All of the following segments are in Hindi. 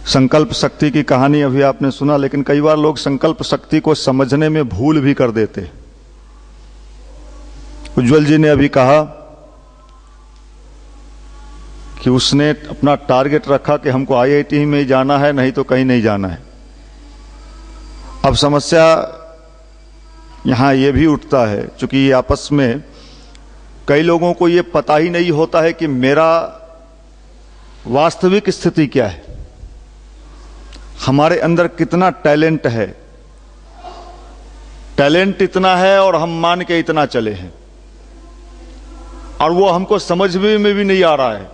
संकल्प शक्ति की कहानी अभी आपने सुना, लेकिन कई बार लोग संकल्प शक्ति को समझने में भूल भी कर देते। उज्जवल जी ने अभी कहा कि उसने अपना टारगेट रखा कि हमको आईआईटी में ही जाना है, नहीं तो कहीं नहीं जाना है। अब समस्या यहां यह भी उठता है, चूंकि ये आपस में कई लोगों को यह पता ही नहीं होता है कि मेरा वास्तविक स्थिति क्या है, हमारे अंदर कितना टैलेंट है। टैलेंट इतना है और हम मान के इतना चले हैं, और वो हमको समझ में भी नहीं आ रहा है,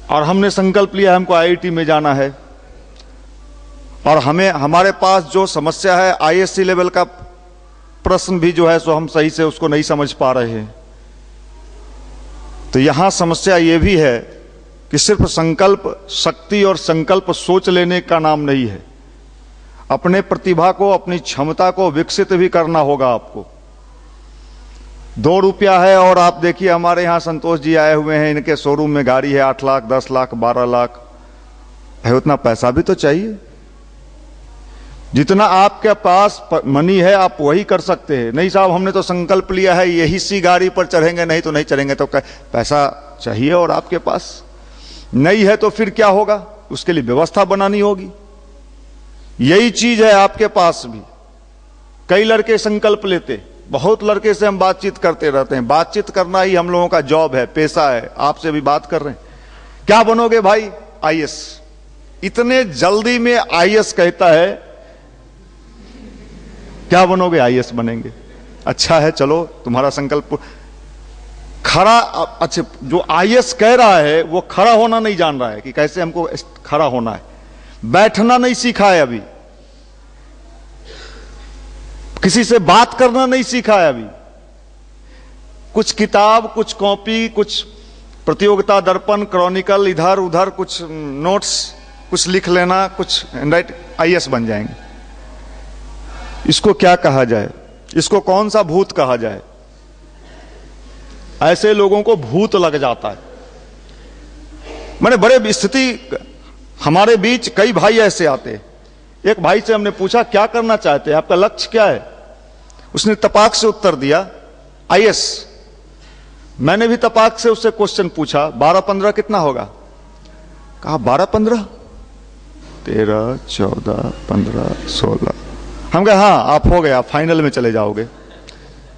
और हमने संकल्प लिया हमको आईआईटी में जाना है, और हमारे पास जो समस्या है आईएससी लेवल का प्रश्न भी जो है सो हम सही से उसको नहीं समझ पा रहे हैं। तो यहां समस्या यह भी है कि सिर्फ संकल्प शक्ति और संकल्प सोच लेने का नाम नहीं है, अपने प्रतिभा को, अपनी क्षमता को विकसित भी करना होगा आपको। 2 रुपया है और आप देखिए हमारे यहां संतोष जी आए हुए हैं, इनके शोरूम में गाड़ी है 8 लाख 10 लाख 12 लाख है, उतना पैसा भी तो चाहिए। जितना आपके पास मनी है आप वही कर सकते हैं। नहीं साहब हमने तो संकल्प लिया है यही सी गाड़ी पर चढ़ेंगे, नहीं तो नहीं चढ़ेंगे, तो पैसा चाहिए और आपके पास नहीं है तो फिर क्या होगा, उसके लिए व्यवस्था बनानी होगी। यही चीज है आपके पास भी। कई लड़के संकल्प लेते, बहुत लड़के से हम बातचीत करते रहते हैं, बातचीत करना ही हम लोगों का जॉब है, पेशा है। आपसे भी बात कर रहे हैं, क्या बनोगे भाई? आईएएस। इतने जल्दी में आईएएस कहता है, क्या बनोगे? आईएएस बनेंगे। अच्छा है, चलो तुम्हारा संकल्प खड़ा। अच्छा, जो आईएएस कह रहा है वो खड़ा होना नहीं जान रहा है कि कैसे हमको खड़ा होना है, बैठना नहीं सीखा है अभी, किसी से बात करना नहीं सीखा है अभी। कुछ किताब, कुछ कॉपी, कुछ प्रतियोगिता दर्पण, क्रॉनिकल, इधर उधर कुछ नोट्स, कुछ लिख लेना, कुछ राइट, आईएएस बन जाएंगे। इसको क्या कहा जाए? इसको कौन सा भूत कहा जाए? ऐसे लोगों को भूत लग जाता है। मैंने बड़े स्थिति हमारे बीच कई भाई ऐसे आते हैं। एक भाई से हमने पूछा क्या करना चाहते हैं, आपका लक्ष्य क्या है? उसने तपाक से उत्तर दिया आईएएस। मैंने भी तपाक से उससे क्वेश्चन पूछा 12-15 कितना होगा? कहा 12-15, 13, 14, 15, 16। हम कहे हाँ आप हो गए, आप फाइनल में चले जाओगे।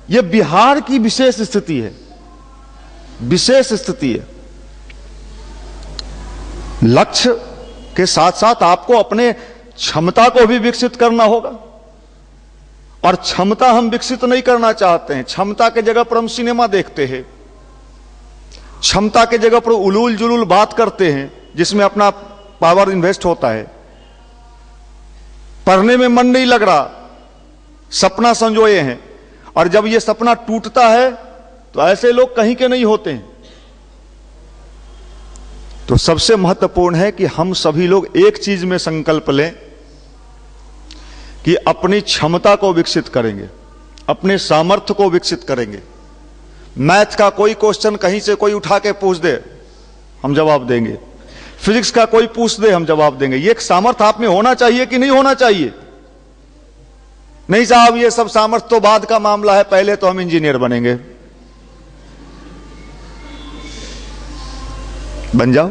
यह बिहार की विशेष स्थिति है, विशेष स्थिति है। लक्ष्य के साथ साथ आपको अपने क्षमता को भी विकसित करना होगा, और क्षमता हम विकसित नहीं करना चाहते हैं। क्षमता के जगह पर हम सिनेमा देखते हैं, क्षमता के जगह पर उलूल जुलूल बात करते हैं जिसमें अपना पावर इन्वेस्ट होता है। पढ़ने में मन नहीं लग रहा, सपना संजोए हैं, और जब यह सपना टूटता है तो ऐसे लोग कहीं के नहीं होते हैं। तो सबसे महत्वपूर्ण है कि हम सभी लोग एक चीज में संकल्प लें कि अपनी क्षमता को विकसित करेंगे, अपने सामर्थ्य को विकसित करेंगे। मैथ का कोई क्वेश्चन कहीं से कोई उठा के पूछ दे, हम जवाब देंगे। फिजिक्स का कोई पूछ दे, हम जवाब देंगे। ये एक सामर्थ्य आप में होना चाहिए कि नहीं होना चाहिए? नहीं साहब ये सब सामर्थ्य तो बाद का मामला है, पहले तो हम इंजीनियर बनेंगे। बन जाओ।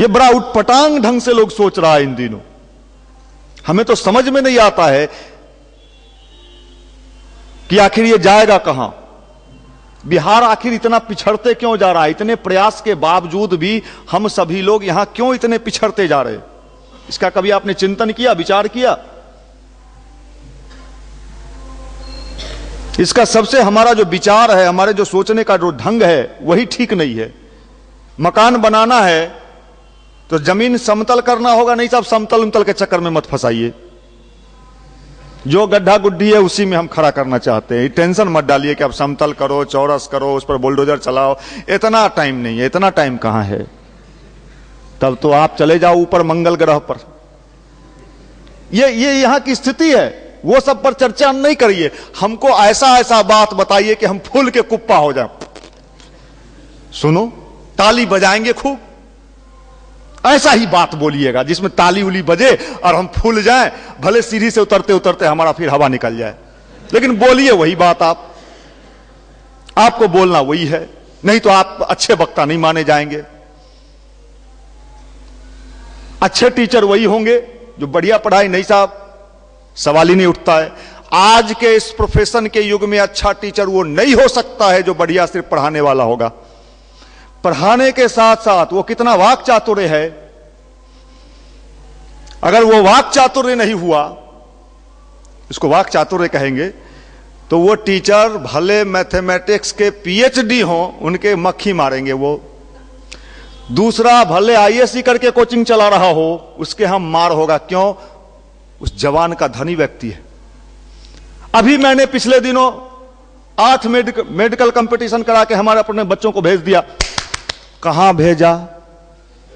ये बड़ा उटपटांग ढंग से लोग सोच रहा है इन दिनों। हमें तो समझ में नहीं आता है कि आखिर ये जाएगा कहां। बिहार आखिर इतना पिछड़ते क्यों जा रहा है? इतने प्रयास के बावजूद भी हम सभी लोग यहां क्यों इतने पिछड़ते जा रहे हैं? इसका कभी आपने चिंतन किया, विचार किया? इसका सबसे हमारा जो विचार है, हमारे जो सोचने का जो ढंग है वही ठीक नहीं है। मकान बनाना है तो जमीन समतल करना होगा। नहीं साहब समतल उमतल के चक्कर में मत फंसाइए, जो गड्ढा गुड्ढी है उसी में हम खड़ा करना चाहते हैं। टेंशन मत डालिए कि आप समतल करो, चौरस करो, उस पर बुलडोजर चलाओ। इतना टाइम नहीं है, इतना टाइम कहां है। तब तो आप चले जाओ ऊपर मंगल ग्रह पर। ये यहां की स्थिति है, वो सब पर चर्चा नहीं करिए। हमको ऐसा ऐसा बात बताइए कि हम फूल के कुप्पा हो जाए। सुनो, ताली बजाएंगे खूब, ऐसा ही बात बोलिएगा जिसमें ताली उली बजे और हम फूल जाएं, भले सीढ़ी से उतरते उतरते हमारा फिर हवा निकल जाए, लेकिन बोलिए वही बात। आपको बोलना वही है, नहीं तो आप अच्छे वक्ता नहीं माने जाएंगे। अच्छे टीचर वही होंगे जो बढ़िया पढ़ाई, नहीं साहब सवाल ही नहीं उठता है। आज के इस प्रोफेशन के युग में अच्छा टीचर वो नहीं हो सकता है जो बढ़िया सिर्फ पढ़ाने वाला होगा। पढ़ाने के साथ साथ वो कितना वाक चातुर्य है। अगर वो वाक चातुर्य नहीं हुआ, इसको वाक चातुर्य कहेंगे, तो वो टीचर भले मैथमेटिक्स के पीएचडी हो, उनके मक्खी मारेंगे वो। दूसरा भले आईएएस करके कोचिंग चला रहा हो, उसके हम मार होगा। क्यों? उस जवान का धनी व्यक्ति है। अभी मैंने पिछले दिनों 8 मेडिकल कंपटीशन करा के हमारे अपने बच्चों को भेज दिया। कहां भेजा,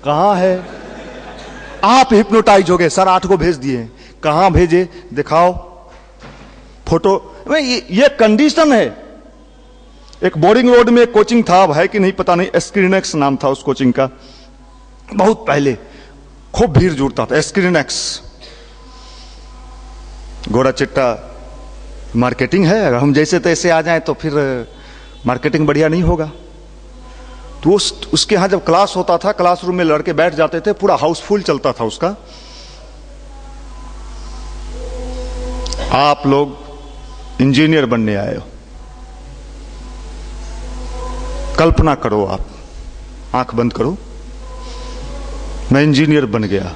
कहां है? आप हिप्नोटाइज हो गए, सर 8 को भेज दिए, कहां भेजे दिखाओ फोटो। ये कंडीशन है। एक बोरिंग रोड में एक कोचिंग था, अब है कि नहीं पता नहीं, स्क्रीनेक्स नाम था उस कोचिंग का। बहुत पहले खूब भीड़ जुड़ता था। स्क्रीनेक्स गोरा चिट्टा मार्केटिंग है। अगर हम जैसे तैसे आ जाएं तो फिर मार्केटिंग बढ़िया नहीं होगा। तो उसके यहां जब क्लास होता था, क्लासरूम में लड़के बैठ जाते थे, पूरा हाउसफुल चलता था उसका। आप लोग इंजीनियर बनने आए हो, कल्पना करो, आप आंख बंद करो, मैं इंजीनियर बन गया।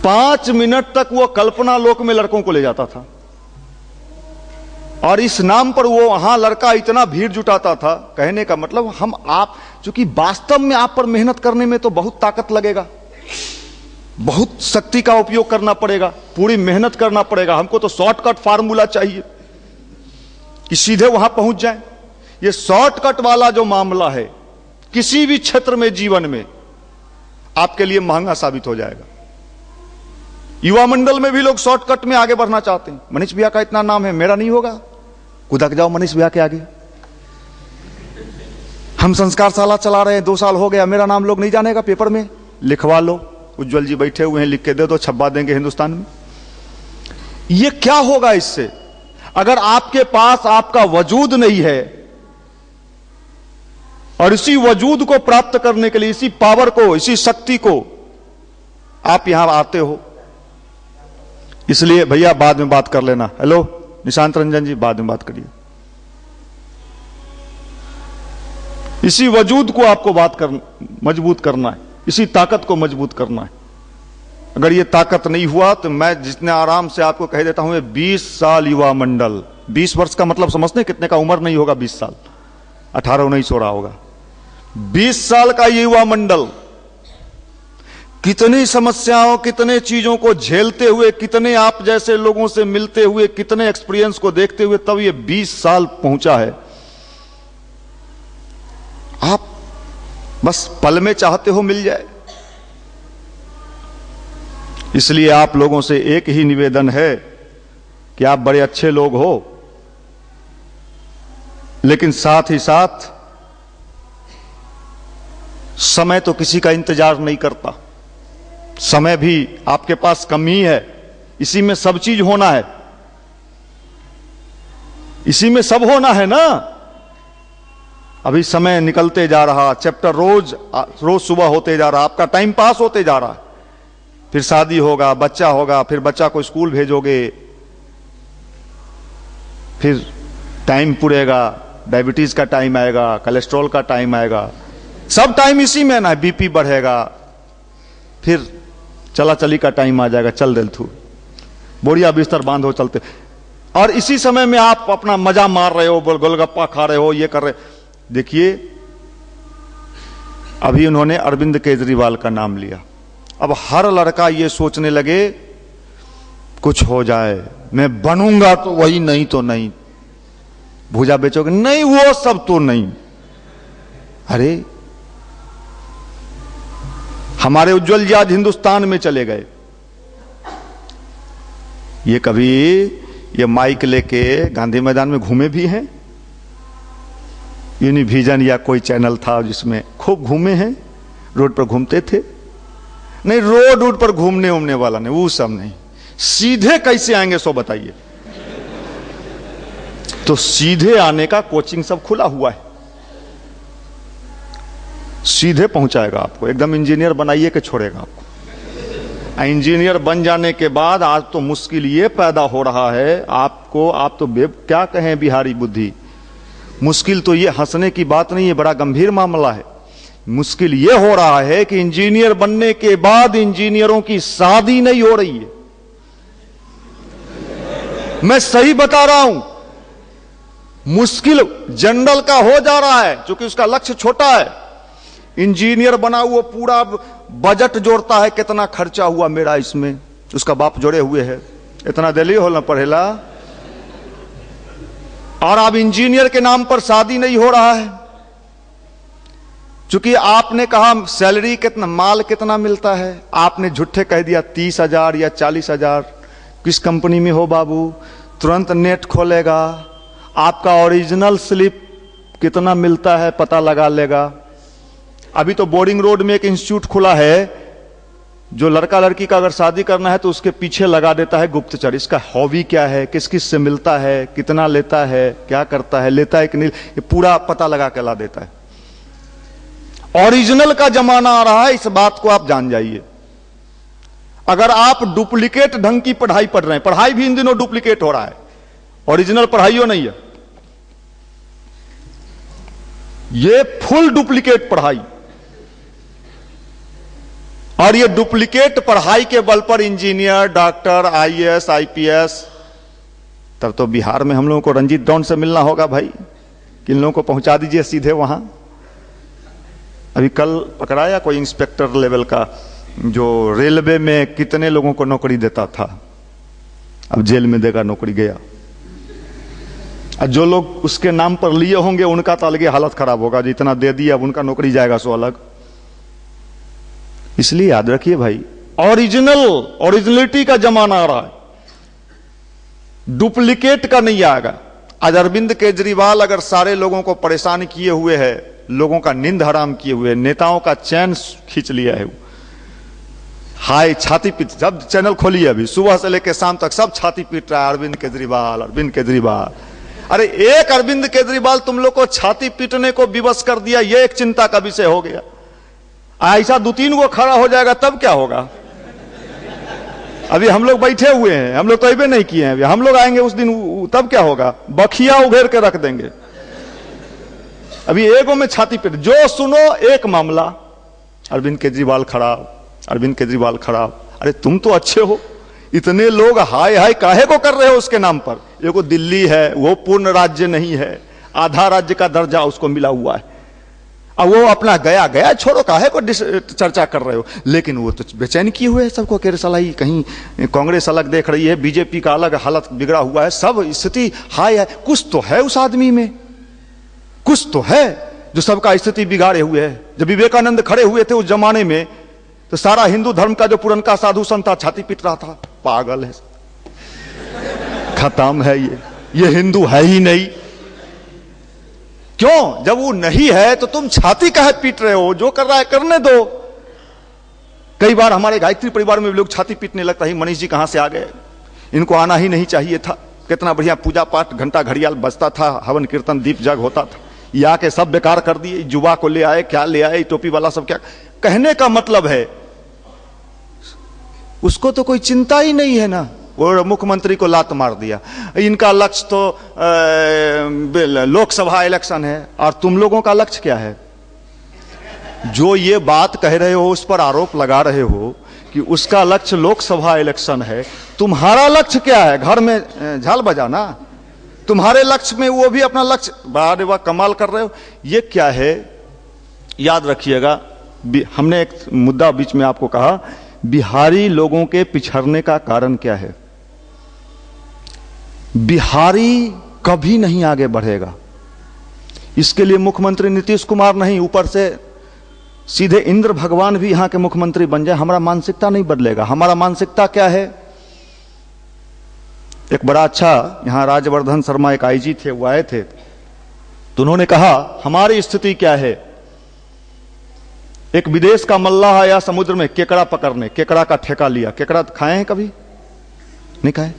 5 मिनट तक वो कल्पना लोक में लड़कों को ले जाता था, और इस नाम पर वो वहां लड़का इतना भीड़ जुटाता था। कहने का मतलब हम आप, चूंकि वास्तव में आप पर मेहनत करने में तो बहुत ताकत लगेगा, बहुत शक्ति का उपयोग करना पड़ेगा, पूरी मेहनत करना पड़ेगा। हमको तो शॉर्टकट फार्मूला चाहिए कि सीधे वहां पहुंच जाए। ये शॉर्टकट वाला जो मामला है किसी भी क्षेत्र में जीवन में आपके लिए महंगा साबित हो जाएगा। युवा मंडल में भी लोग शॉर्टकट में आगे बढ़ना चाहते हैं। मनीष भैया का इतना नाम है, मेरा नहीं होगा, कुदक जाओ मनीष भैया के आगे। हम संस्कार शाला चला रहे हैं, 2 साल हो गया, मेरा नाम लोग नहीं जानेगा, पेपर में लिखवा लो, उज्जवल जी बैठे हुए हैं, लिख के दे दो, छपवा देंगे हिंदुस्तान में। ये क्या होगा इससे? अगर आपके पास आपका वजूद नहीं है और इसी वजूद को प्राप्त करने के लिए, इसी पावर को, इसी शक्ति को आप यहां आते हो। इसलिए भैया बाद में बात कर लेना। हेलो निशांत रंजन जी, बाद में बात करिए। इसी वजूद को आपको मजबूत करना है, इसी ताकत को मजबूत करना है। अगर ये ताकत नहीं हुआ तो मैं जितने आराम से आपको कह देता हूं, 20 साल युवा मंडल, 20 वर्ष का मतलब समझते हैं कितने का उम्र नहीं होगा, 20 साल, 18-19 हो रहा होगा। 20 साल का ये युवा मंडल कितनी समस्याओं, कितने चीजों को झेलते हुए, कितने आप जैसे लोगों से मिलते हुए, कितने एक्सपीरियंस को देखते हुए तब ये 20 साल पहुंचा है। आप बस पल में चाहते हो मिल जाए। इसलिए आप लोगों से एक ही निवेदन है कि आप बड़े अच्छे लोग हो, लेकिन साथ ही साथ समय तो किसी का इंतजार नहीं करता। समय भी आपके पास कम ही है, इसी में सब चीज होना है, इसी में सब होना है ना। अभी समय निकलते जा रहा, चैप्टर रोज सुबह होते जा रहा, आपका टाइम पास होते जा रहा है। फिर शादी होगा, बच्चा होगा, फिर बच्चा को स्कूल भेजोगे, फिर टाइम पूरेगा, डायबिटीज का टाइम आएगा, कोलेस्ट्रॉल का टाइम आएगा, सब टाइम इसी में ना। बीपी बढ़ेगा, फिर चला चली का टाइम आ जाएगा, चल दिल थू, बोरिया बिस्तर बांधो चलते। और इसी समय में आप अपना मजा मार रहे हो, गोलगप्पा खा रहे हो, ये कर रहे। देखिए अभी उन्होंने अरविंद केजरीवाल का नाम लिया। अब हर लड़का ये सोचने लगे कुछ हो जाए, मैं बनूंगा तो वही, नहीं तो नहीं। भूजा बेचोगे? नहीं, वो सब तो नहीं। अरे हमारे उज्जवल जी आज हिंदुस्तान में चले गए। ये कभी ये माइक लेके गांधी मैदान में घूमे भी हैं? यूनिविजन या कोई चैनल था जिसमें खूब घूमे हैं, रोड पर घूमते थे? नहीं, रोड पर घूमने उमने वाला नहीं, वो सब नहीं। सीधे कैसे आएंगे सो बताइए। तो सीधे आने का कोचिंग सब खुला हुआ है, सीधे पहुंचाएगा आपको। एकदम इंजीनियर बनाइए कि छोड़ेगा आपको। इंजीनियर बन जाने के बाद आज तो मुश्किल ये पैदा हो रहा है आपको, आप तो क्या कहें बिहारी बुद्धि। मुश्किल तो ये हंसने की बात नहीं है, बड़ा गंभीर मामला है। मुश्किल ये हो रहा है कि इंजीनियर बनने के बाद इंजीनियरों की शादी नहीं हो रही है। मैं सही बता रहा हूं, मुश्किल जनरल का हो जा रहा है क्योंकि उसका लक्ष्य छोटा है। इंजीनियर बना हुआ पूरा बजट जोड़ता है, कितना खर्चा हुआ मेरा इसमें, उसका बाप जोड़े हुए है, इतना दिल्ली होना पड़ेगा। और अब इंजीनियर के नाम पर शादी नहीं हो रहा है क्योंकि आपने कहा सैलरी कितना, माल कितना मिलता है, आपने झूठे कह दिया 30,000 या 40,000। किस कंपनी में हो बाबू, तुरंत नेट खोलेगा, आपका ओरिजिनल स्लिप कितना मिलता है पता लगा लेगा। अभी तो बोर्डिंग रोड में एक इंस्टीट्यूट खुला है, जो लड़का लड़की का अगर शादी करना है तो उसके पीछे लगा देता है गुप्तचर, इसका हॉबी क्या है, किस किस से मिलता है, कितना लेता है, क्या करता है, लेता है कि नहीं, ये पूरा पता लगा के ला देता है। ओरिजिनल का जमाना आ रहा है, इस बात को आप जान जाइए। अगर आप डुप्लीकेट ढंग की पढ़ाई पढ़ रहे हैं, पढ़ाई भी इन दिनों डुप्लीकेट हो रहा है, ओरिजिनल पढ़ाइयो नहीं है, ये फुल डुप्लीकेट पढ़ाई। और ये डुप्लीकेट पढ़ाई के बल पर इंजीनियर, डॉक्टर, आईएएस, आईपीएस, तब तो बिहार में हम लोगों को रंजीत डॉन से मिलना होगा भाई, कि इन लोगों को पहुंचा दीजिए सीधे वहां। अभी कल पकड़ाया कोई इंस्पेक्टर लेवल का, जो रेलवे में कितने लोगों को नौकरी देता था, अब जेल में देगा नौकरी, गया। और जो लोग उसके नाम पर लिए होंगे उनका तो अलग हालत खराब होगा, जो इतना दे दिया अब उनका नौकरी जाएगा सो अलग। इसलिए याद रखिए भाई, ओरिजिनलिटी का जमाना आ रहा है, डुप्लीकेट का नहीं आएगा। आज अरविंद केजरीवाल अगर सारे लोगों को परेशान किए हुए है, लोगों का नींद हराम किए हुए, नेताओं का चैन खींच लिया है, हाय छाती पीट, जब चैनल खोलिए अभी सुबह से लेकर शाम तक सब छाती पीट रहा है अरविंद केजरीवाल, अरविंद केजरीवाल। अरे एक अरविंद केजरीवाल तुम लोग को छाती पीटने को विवश कर दिया, यह एक चिंता का विषय हो गया। ऐसा 2-3 को खड़ा हो जाएगा तब क्या होगा। अभी हम लोग बैठे हुए हैं, हम लोग तो अबे नहीं किए हैं, अभी हम लोग आएंगे उस दिन, तब क्या होगा, बखिया उघेर के रख देंगे। अभी एगो में छाती पीट, जो सुनो एक मामला, अरविंद केजरीवाल खराब, अरविंद केजरीवाल खराब। अरे तुम तो अच्छे हो, इतने लोग हाय हाय काहे को कर रहे हो उसके नाम पर। एगो दिल्ली है, वो पूर्ण राज्य नहीं है, आधा राज्य का दर्जा उसको मिला हुआ है, अब वो अपना गया गया छोड़ो, काहे को चर्चा कर रहे हो। लेकिन वो तो बेचैन किए हुए है सबको, केरसलाई कहीं कांग्रेस अलग देख रही है, बीजेपी का अलग हालत बिगड़ा हुआ है, सब स्थिति हाय है। कुछ तो है उस आदमी में, कुछ तो है जो सबका स्थिति बिगाड़े हुए है। जब विवेकानंद खड़े हुए थे उस जमाने में, तो सारा हिंदू धर्म का जो पुरनका साधु संत था छाती पीट रहा था, पागल है, खत्म है ये हिंदू है ही नहीं। क्यों, जब वो नहीं है तो तुम छाती काहे पीट रहे हो, जो कर रहा है करने दो। कई बार हमारे गायत्री परिवार में भी लोग छाती पीटने लगता है, मनीष जी कहां से आ गए, इनको आना ही नहीं चाहिए था, कितना बढ़िया पूजा पाठ घंटा घड़ियाल बजता था, हवन कीर्तन दीप जग होता था, ये आके सब बेकार कर दिए, युवा को ले आए, क्या ले आए, टोपी वाला सब क्या। कहने का मतलब है उसको तो कोई चिंता ही नहीं है ना, वो मुख्यमंत्री को लात मार दिया। इनका लक्ष्य तो लोकसभा इलेक्शन है, और तुम लोगों का लक्ष्य क्या है। जो ये बात कह रहे हो, उस पर आरोप लगा रहे हो कि उसका लक्ष्य लोकसभा इलेक्शन है, तुम्हारा लक्ष्य क्या है, घर में झाल बजाना। तुम्हारे लक्ष्य में वो भी अपना लक्ष्य, वाह वाह कमाल कर रहे हो। ये क्या है, याद रखिएगा। हमने एक मुद्दा बीच में आपको कहा, बिहारी लोगों के पिछड़ने का कारण क्या है। बिहारी कभी नहीं आगे बढ़ेगा, इसके लिए मुख्यमंत्री नीतीश कुमार नहीं, ऊपर से सीधे इंद्र भगवान भी यहां के मुख्यमंत्री बन जाए, हमारा मानसिकता नहीं बदलेगा। हमारा मानसिकता क्या है, एक बड़ा अच्छा यहां राजवर्धन शर्मा एक आईजी थे, वो आए थे, तो उन्होंने कहा हमारी स्थिति क्या है, एक विदेश का मल्लाह आया समुद्र में केकड़ा पकड़ने, केकड़ा का ठेका लिया। केकड़ा खाए हैं कभी? नहीं खाए?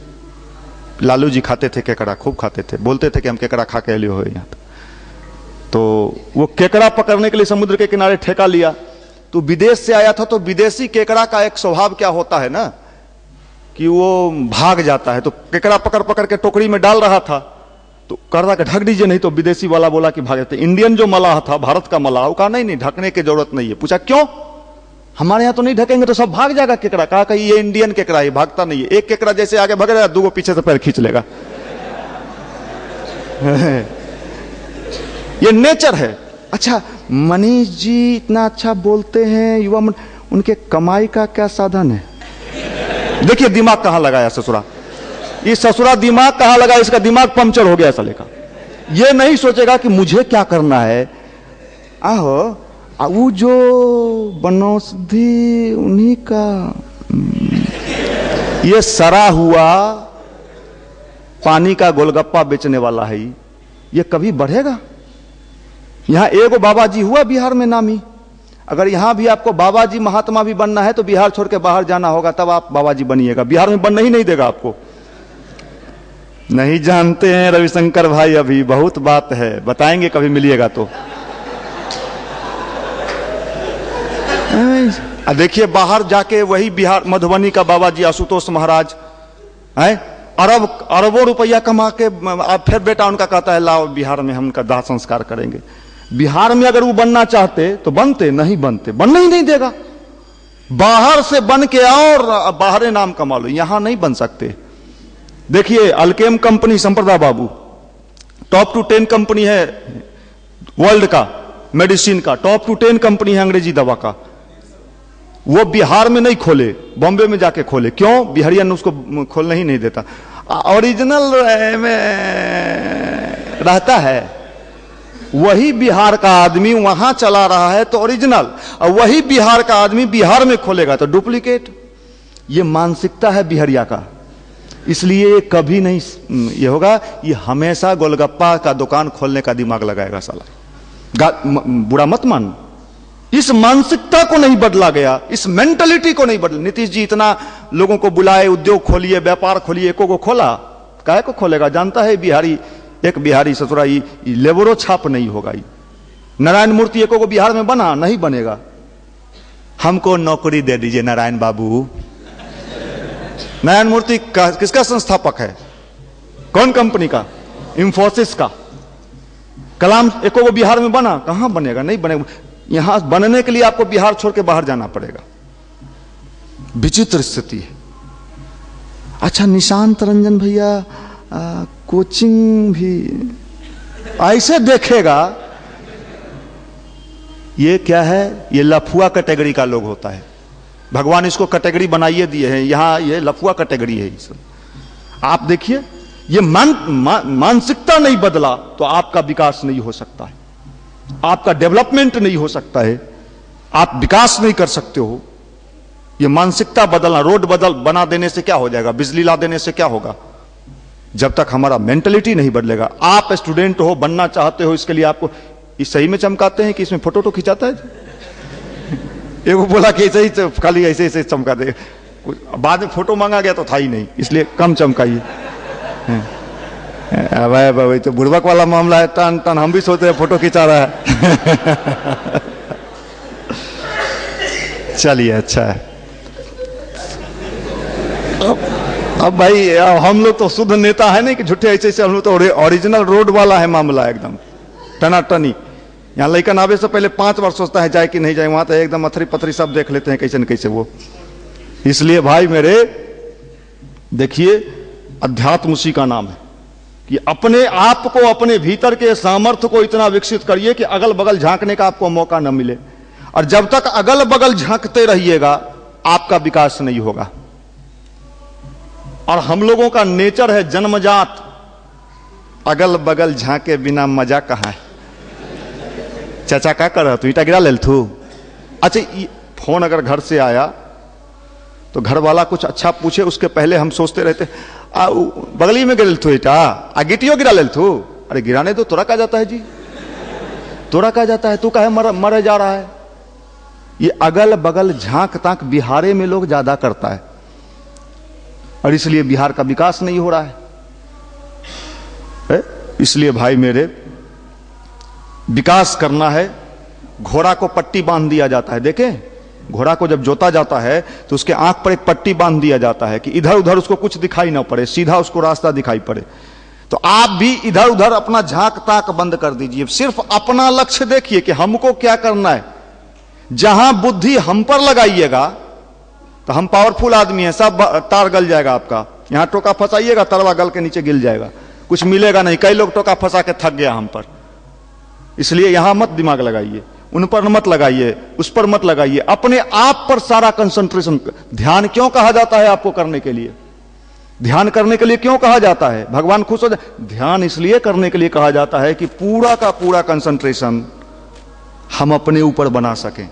लालू जी खाते थे केकड़ा, खूब खाते थे, बोलते थे कि हम केकड़ा खा के लिए हो यहाँ। तो वो केकड़ा पकड़ने के लिए समुद्र के किनारे ठेका लिया। तो विदेश से आया था, तो विदेशी केकड़ा का एक स्वभाव क्या होता है ना कि वो भाग जाता है। तो केकड़ा पकड़ पकड़ के टोकरी में डाल रहा था, तो कर रहा कि ढक दीजिए, नहीं तो विदेशी वाला बोला कि भाग जाते। इंडियन जो मलाह था, भारत का मलाह, वो कहा नहीं ढकने की जरूरत नहीं है। पूछा क्यों? हमारे यहां तो नहीं ढकेंगे तो सब भाग जाएगा केकड़ा। कहा कि ये इंडियन केकड़ा है, भागता नहीं है। एक केकड़ा जैसे आगे भाग रहा है, दूगो पीछे से पैर खींच लेगा। ये नेचर है। अच्छा, मनीष जी इतना अच्छा बोलते हैं, युवा उनके कमाई का क्या साधन है? देखिए दिमाग कहां लगाया ससुरा, ये ससुरा दिमाग कहां लगा, इसका दिमाग पंक्चर हो गया साले का। ये नहीं सोचेगा कि मुझे क्या करना है। आहो वो जो बनौषधि उन्हीं का, ये सरा हुआ पानी का गोलगप्पा बेचने वाला है, ये कभी बढ़ेगा? यहां एगो बाबा जी हुआ बिहार में नामी। अगर यहां भी आपको बाबा जी महात्मा भी बनना है तो बिहार छोड़ के बाहर जाना होगा, तब आप बाबा जी बनिएगा। बिहार में बनना ही नहीं देगा आपको। नहीं जानते हैं रविशंकर भाई, अभी बहुत बात है, बताएंगे कभी मिलिएगा तो। देखिए बाहर जाके वही बिहार मधुबनी का बाबा जी आशुतोष महाराज है, अरबों रुपया कमा के फिर बेटा उनका कहता है लाओ बिहार में हम उनका दाह संस्कार करेंगे। बिहार में अगर वो बनना चाहते तो बनते, नहीं बनते, बनना ही नहीं देगा। बाहर से बन के आओ और बाहर नाम कमा लो, यहां नहीं बन सकते। देखिए अल्केम कंपनी, संप्रदा बाबू टॉप टू 10 कंपनी है वर्ल्ड का, मेडिसिन का टॉप टू 10 कंपनी है अंग्रेजी दवा का। वो बिहार में नहीं खोले, बॉम्बे में जाके खोले। क्यों? बिहारियन उसको खोलने ही नहीं देता। ओरिजिनल में रहता है, वही बिहार का आदमी वहां चला रहा है तो ओरिजिनल, और वही बिहार का आदमी बिहार में खोलेगा तो डुप्लीकेट। ये मानसिकता है बिहारिया का, इसलिए ये कभी नहीं ये होगा। ये हमेशा गोलगप्पा का दुकान खोलने का दिमाग लगाएगा साला। बुरा मत मान, इस मानसिकता को नहीं बदला गया, इस मेंटलिटी को नहीं बदला। नीतीश जी इतना लोगों को बुलाए, उद्योग खोलिए, व्यापार खोलिए, एको को खोला? काहे को खोलेगा? जानता है बिहारी, एक बिहारी ससुरा लेबरो छाप नहीं होगा। नारायण मूर्ति एको को बिहार में बना नहीं बनेगा। हमको नौकरी दे दीजिए नारायण बाबू। नारायण मूर्ति किसका संस्थापक है? कौन कंपनी का? इंफोसिस का। कलाम एको को बिहार में बना? कहां बनेगा? नहीं बनेगा। यहां बनने के लिए आपको बिहार छोड़ के बाहर जाना पड़ेगा। विचित्र स्थिति है। अच्छा, निशांत रंजन भैया कोचिंग भी ऐसे देखेगा, ये क्या है? ये लफुआ कैटेगरी का लोग होता है। भगवान इसको कैटेगरी बनाइए दिए हैं, यहां ये लफुआ कैटेगरी है। इस आप देखिए, ये मानसिकता नहीं बदला तो आपका विकास नहीं हो सकता है, आपका डेवलपमेंट नहीं हो सकता है, आप विकास नहीं कर सकते हो। ये मानसिकता बदलना, रोड बना देने से क्या हो जाएगा? बिजली ला देने से क्या होगा? जब तक हमारा मेंटलिटी नहीं बदलेगा। आप स्टूडेंट हो, बनना चाहते हो, इसके लिए आपको इस सही में चमकाते हैं कि इसमें फोटो तो खिंचाता है? एगो बोला कि ऐसे ही खाली ऐसे ऐसे चमका दे, बाद में फोटो मांगा गया तो था ही नहीं, इसलिए कम चमकाइए। भाई तो बुड़बक वाला मामला है, टन टन हम भी सोचते हैं फोटो खिंचा रहा है। चलिए अच्छा है। अब भाई हम लोग तो शुद्ध नेता है नहीं कि झूठे ऐसे ऐसे, हम लोग तो ओरिजिनल रोड वाला है मामला, एकदम टनाटनी। यहाँ लड़का आवे से पहले 5 बार सोचता है जाए कि नहीं जाए, वहां तो एकदम अथरी पथरी सब देख लेते हैं कैसे न कैसे वो। इसलिए भाई मेरे देखिए, अध्यात्म उसी का नाम है कि अपने आप को, अपने भीतर के सामर्थ्य को इतना विकसित करिए कि अगल बगल झांकने का आपको मौका न मिले। और जब तक अगल बगल झांकते रहिएगा आपका विकास नहीं होगा। और हम लोगों का नेचर है जन्मजात, अगल बगल झांके बिना मजा कहां है। चाचा क्या कर रहा तू? ईटा गिरा ले थू? अच्छा, फोन अगर घर से आया तो घर वाला कुछ अच्छा पूछे, उसके पहले हम सोचते रहते बगली में गिरल थू ईटा, गिटियो गिरा ले थू? अरे गिराने दो, तोरा क्या जाता है जी, तोरा क्या जाता है? तू काहे मरे जा रहा है? ये अगल बगल झांक ताक बिहारे में लोग ज्यादा करता है, और इसलिए बिहार का विकास नहीं हो रहा है। इसलिए भाई मेरे, विकास करना है, घोड़ा को पट्टी बांध दिया जाता है। देखें, घोड़ा को जब जोता जाता है तो उसके आंख पर एक पट्टी बांध दिया जाता है कि इधर उधर उसको कुछ दिखाई ना पड़े, सीधा उसको रास्ता दिखाई पड़े। तो आप भी इधर उधर अपना झांक ताक बंद कर दीजिए, सिर्फ अपना लक्ष्य देखिए कि हमको क्या करना है। जहां बुद्धि हम पर लगाइएगा तो हम पावरफुल आदमी हैं, सब तार गल जाएगा आपका। यहां टोका फंसाइएगा, तरवा गल के नीचे गिर जाएगा, कुछ मिलेगा नहीं। कई लोग टोका फंसा के थक गया हम पर। इसलिए यहां मत दिमाग लगाइए, उन पर मत लगाइए, उस पर मत लगाइए, अपने आप पर सारा कंसंट्रेशन। ध्यान क्यों कहा जाता है आपको करने के लिए? ध्यान करने के लिए क्यों कहा जाता है? भगवान खुश हो जाए। ध्यान इसलिए करने के लिए कहा जाता है कि पूरा का पूरा कंसंट्रेशन हम अपने ऊपर बना सकें।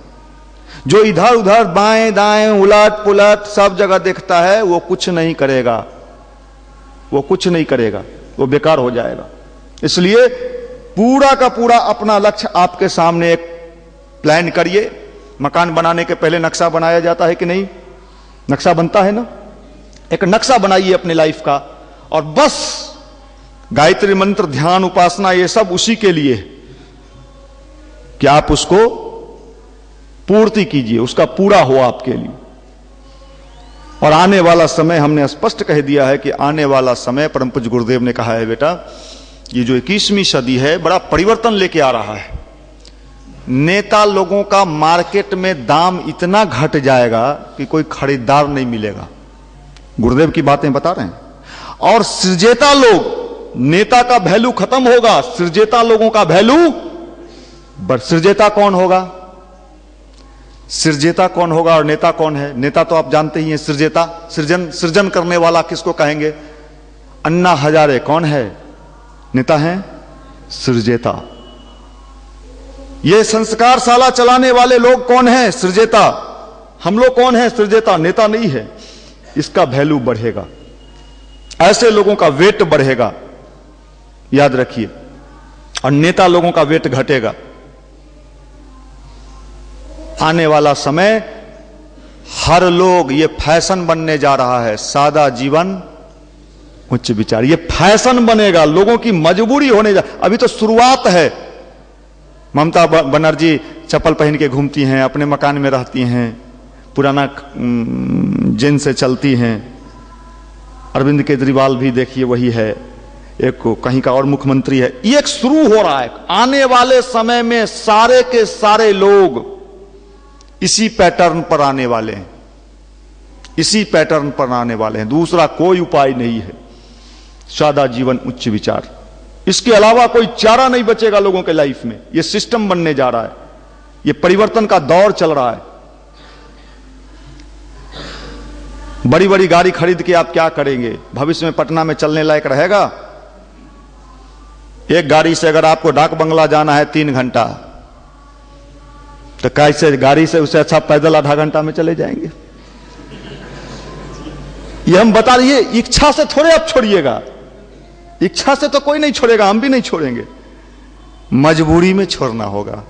जो इधर उधर बाएं दाएं उलट पुलट सब जगह देखता है, वो कुछ नहीं करेगा, वो कुछ नहीं करेगा, वो बेकार हो जाएगा। इसलिए पूरा का पूरा अपना लक्ष्य आपके सामने एक प्लान करिए। मकान बनाने के पहले नक्शा बनाया जाता है कि नहीं? नक्शा बनता है ना? एक नक्शा बनाइए अपने लाइफ का, और बस गायत्री मंत्र, ध्यान, उपासना, ये सब उसी के लिए कि आप उसको पूर्ति कीजिए, उसका पूरा हो आपके लिए। और आने वाला समय हमने स्पष्ट कह दिया है कि आने वाला समय, परम पूज्य गुरुदेव ने कहा है, बेटा ये जो 21वीं सदी है बड़ा परिवर्तन लेके आ रहा है। नेता लोगों का मार्केट में दाम इतना घट जाएगा कि कोई खरीदार नहीं मिलेगा। गुरुदेव की बातें बता रहे हैं। और सृजेता लोग, नेता का वैल्यू खत्म होगा, सृजेता लोगों का वैल्यू बढ़। सृजेता कौन होगा? सृजेता कौन होगा और नेता कौन है? नेता तो आप जानते ही हैं, सृजेता, सृजन करने वाला किसको कहेंगे? अन्ना हजारे कौन है? नेता है सृजेता। ये संस्कारशाला चलाने वाले लोग कौन हैं? सृजेता। हम लोग कौन हैं? सृजेता, नेता नहीं है। इसका वैल्यू बढ़ेगा, ऐसे लोगों का वेट बढ़ेगा, याद रखिए। और नेता लोगों का वेट घटेगा। आने वाला समय हर लोग, ये फैशन बनने जा रहा है, सादा जीवन उच्च विचार, ये फैशन बनेगा, लोगों की मजबूरी होने जा। अभी तो शुरुआत है। ममता बनर्जी चप्पल पहन के घूमती हैं, अपने मकान में रहती हैं, पुराना जिन से चलती हैं। अरविंद केजरीवाल भी देखिए वही है, एक कहीं का और मुख्यमंत्री है। ये एक शुरू हो रहा है। आने वाले समय में सारे के सारे लोग इसी पैटर्न पर आने वाले हैं, इसी पैटर्न पर आने वाले हैं। दूसरा कोई उपाय नहीं है। सादा जीवन उच्च विचार, इसके अलावा कोई चारा नहीं बचेगा लोगों के लाइफ में। यह सिस्टम बनने जा रहा है, यह परिवर्तन का दौर चल रहा है। बड़ी बड़ी गाड़ी खरीद के आप क्या करेंगे? भविष्य में पटना में चलने लायक रहेगा? एक गाड़ी से अगर आपको डाक बंगला जाना है 3 घंटा, तो कैसे गाड़ी से? उससे अच्छा पैदल आधा घंटा में चले जाएंगे। ये हम बता रही है, इच्छा से थोड़े आप छोड़िएगा। इच्छा से तो कोई नहीं छोड़ेगा, हम भी नहीं छोड़ेंगे। मजबूरी में छोड़ना होगा।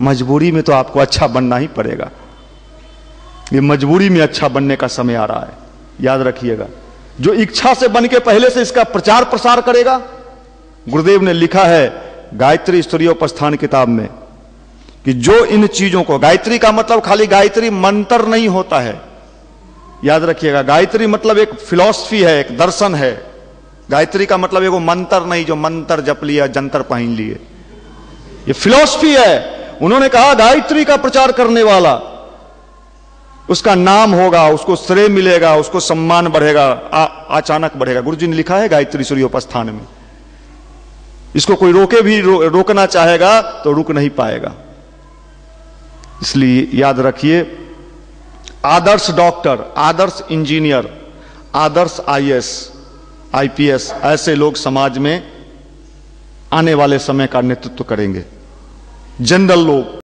मजबूरी में तो आपको अच्छा बनना ही पड़ेगा। ये मजबूरी में अच्छा बनने का समय आ रहा है, याद रखिएगा। जो इच्छा से बन के पहले से इसका प्रचार प्रसार करेगा, गुरुदेव ने लिखा है गायत्री स्तुत्योपस्थान किताब में कि जो इन चीजों को, गायत्री का मतलब खाली गायत्री मंत्र नहीं होता है, याद रखिएगा। गायत्री मतलब एक फिलॉसफी है, एक दर्शन है। गायत्री का मतलब एगो मंत्र नहीं, जो मंत्र जप लिया, जंतर पहन लिए, ये फिलॉसफी है। उन्होंने कहा गायत्री का प्रचार करने वाला, उसका नाम होगा, उसको श्रेय मिलेगा, उसको सम्मान बढ़ेगा, अचानक बढ़ेगा। गुरुजी ने लिखा है गायत्री स्तुत्योपस्थान में। इसको कोई रोके भी रोकना चाहेगा तो रुक नहीं पाएगा। इसलिए याद रखिए, आदर्श डॉक्टर, आदर्श इंजीनियर, आदर्श आईएएस, आईपीएस, ऐसे लोग समाज में आने वाले समय का नेतृत्व करेंगे। जनरल लोग